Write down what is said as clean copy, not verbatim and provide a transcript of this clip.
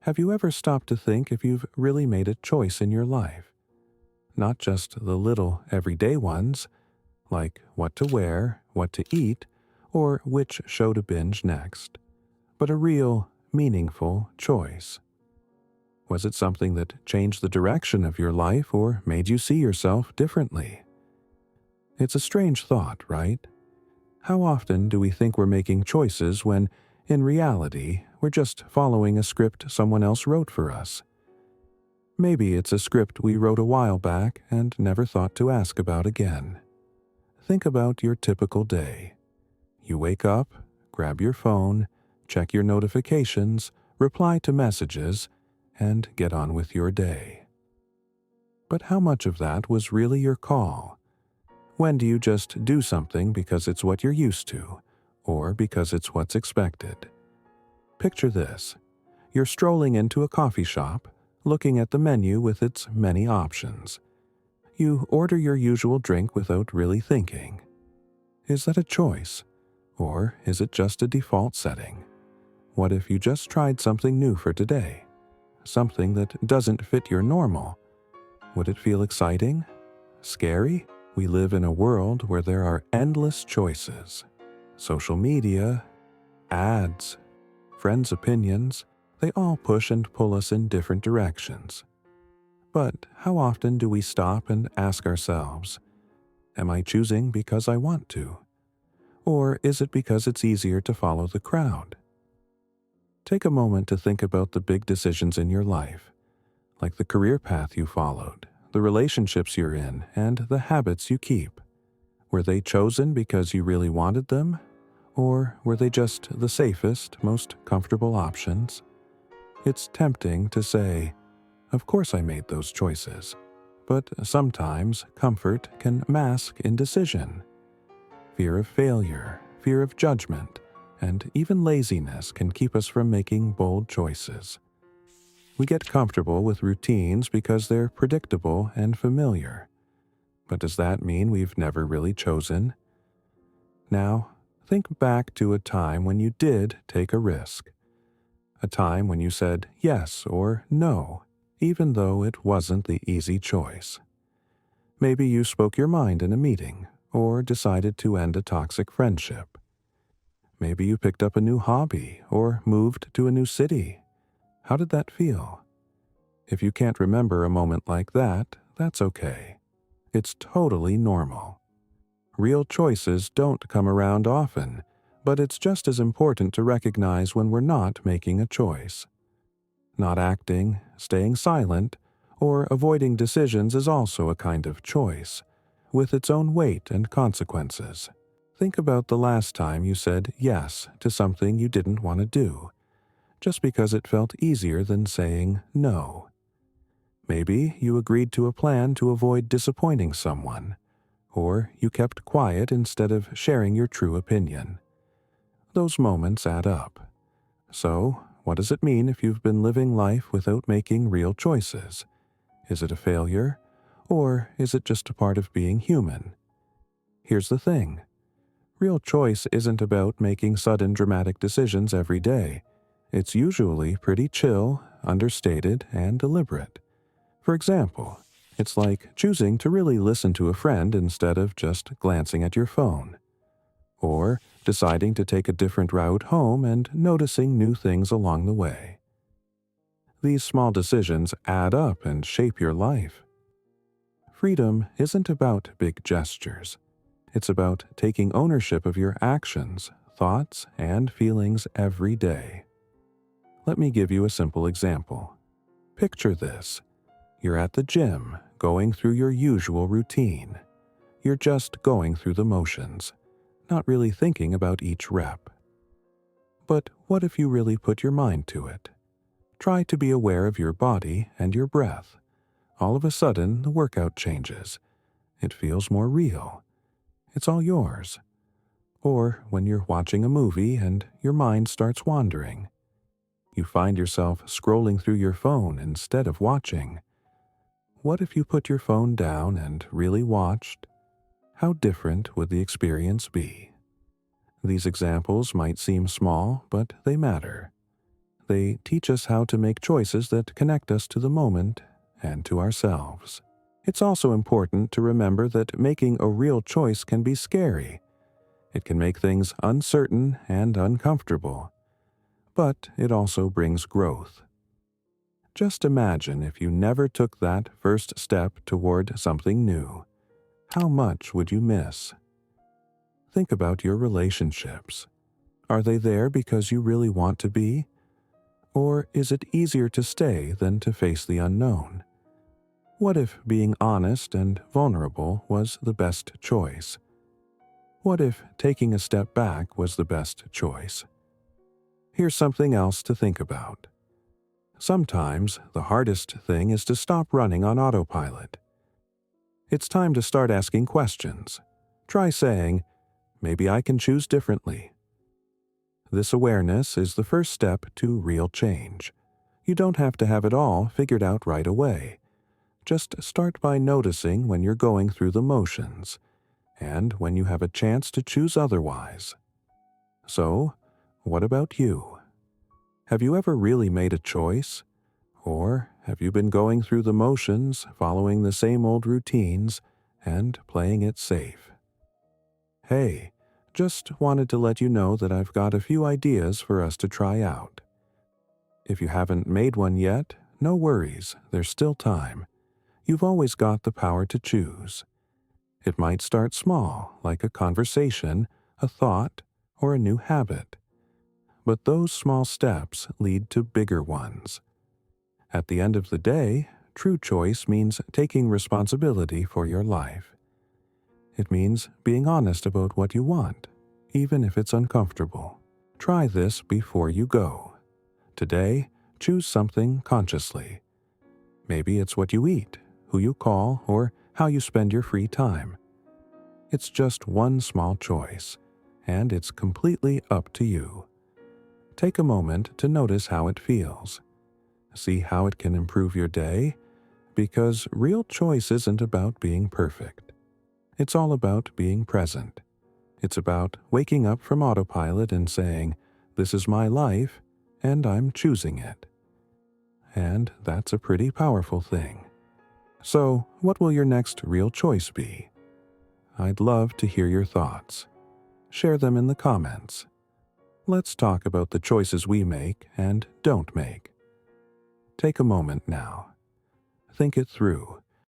Have you ever stopped to think if you've really made a choice in your life? Not just the little everyday ones, like what to wear, what to eat, or which show to binge next, but a real, meaningful choice. Was it something that changed the direction of your life or made you see yourself differently? It's a strange thought, right? How often do we think we're making choices when, in reality, we're just following a script someone else wrote for us? Maybe it's a script we wrote a while back and never thought to ask about again. Think about your typical day. You wake up, grab your phone, check your notifications, reply to messages, and get on with your day. But how much of that was really your call? When do you just do something because it's what you're used to, or because it's what's expected? Picture this. You're strolling into a coffee shop, looking at the menu with its many options. You order your usual drink without really thinking. Is that a choice? Or is it just a default setting? What if you just tried something new for today? Something that doesn't fit your normal? Would it feel exciting? Scary? We live in a world where there are endless choices. Social media, ads, friends' opinions, they all push and pull us in different directions. But how often do we stop and ask ourselves, am I choosing because I want to? Or is it because it's easier to follow the crowd? Take a moment to think about the big decisions in your life, like the career path you followed, the relationships you're in, and the habits you keep. Were they chosen because you really wanted them? Or were they just the safest, most comfortable options? It's tempting to say, of course I made those choices. But sometimes comfort can mask indecision. Fear of failure, fear of judgment, and even laziness can keep us from making bold choices. We get comfortable with routines because they're predictable and familiar. But does that mean we've never really chosen? Now, think back to a time when you did take a risk. A time when you said yes or no, even though it wasn't the easy choice. Maybe you spoke your mind in a meeting, or decided to end a toxic friendship. Maybe you picked up a new hobby, or moved to a new city. How did that feel? If you can't remember a moment like that, that's okay. It's totally normal. Real choices don't come around often, but it's just as important to recognize when we're not making a choice. Not acting, staying silent, or avoiding decisions is also a kind of choice, with its own weight and consequences. Think about the last time you said yes to something you didn't want to do, just because it felt easier than saying no. Maybe you agreed to a plan to avoid disappointing someone, or you kept quiet instead of sharing your true opinion. Those moments add up. So, what does it mean if you've been living life without making real choices? Is it a failure, or is it just a part of being human? Here's the thing. Real choice isn't about making sudden dramatic decisions every day. It's usually pretty chill, understated, and deliberate. For example, it's like choosing to really listen to a friend instead of just glancing at your phone. Or deciding to take a different route home and noticing new things along the way. These small decisions add up and shape your life. Freedom isn't about big gestures. It's about taking ownership of your actions, thoughts, and feelings every day. Let me give you a simple example. Picture this. You're at the gym, going through your usual routine. You're just going through the motions, not really thinking about each rep. But what if you really put your mind to it? Try to be aware of your body and your breath. All of a sudden, the workout changes. It feels more real. It's all yours. Or when you're watching a movie and your mind starts wandering. You find yourself scrolling through your phone instead of watching. What if you put your phone down and really watched? How different would the experience be? These examples might seem small, but they matter. They teach us how to make choices that connect us to the moment and to ourselves. It's also important to remember that making a real choice can be scary. It can make things uncertain and uncomfortable, but it also brings growth. Just imagine if you never took that first step toward something new. How much would you miss? Think about your relationships. Are they there because you really want to be? Or is it easier to stay than to face the unknown? What if being honest and vulnerable was the best choice? What if taking a step back was the best choice? Here's something else to think about. Sometimes the hardest thing is to stop running on autopilot. It's time to start asking questions. Try saying, "Maybe I can choose differently." This awareness is the first step to real change. You don't have to have it all figured out right away. Just start by noticing when you're going through the motions, and when you have a chance to choose otherwise. So, what about you? Have you ever really made a choice? Or have you been going through the motions, following the same old routines, and playing it safe? Hey, just wanted to let you know that I've got a few ideas for us to try out. If you haven't made one yet, no worries, there's still time. You've always got the power to choose. It might start small, like a conversation, a thought, or a new habit. But those small steps lead to bigger ones. At the end of the day, true choice means taking responsibility for your life. It means being honest about what you want, even if it's uncomfortable. Try this before you go. Today, choose something consciously. Maybe it's what you eat, who you call, or how you spend your free time. It's just one small choice, and it's completely up to you. Take a moment to notice how it feels. See how it can improve your day, because real choice isn't about being perfect. It's all about being present. It's about waking up from autopilot and saying, "This is my life, and I'm choosing it." And that's a pretty powerful thing. So, what will your next real choice be? I'd love to hear your thoughts. Share them in the comments. Let's talk about the choices we make and don't make. Take a moment now. Think it through.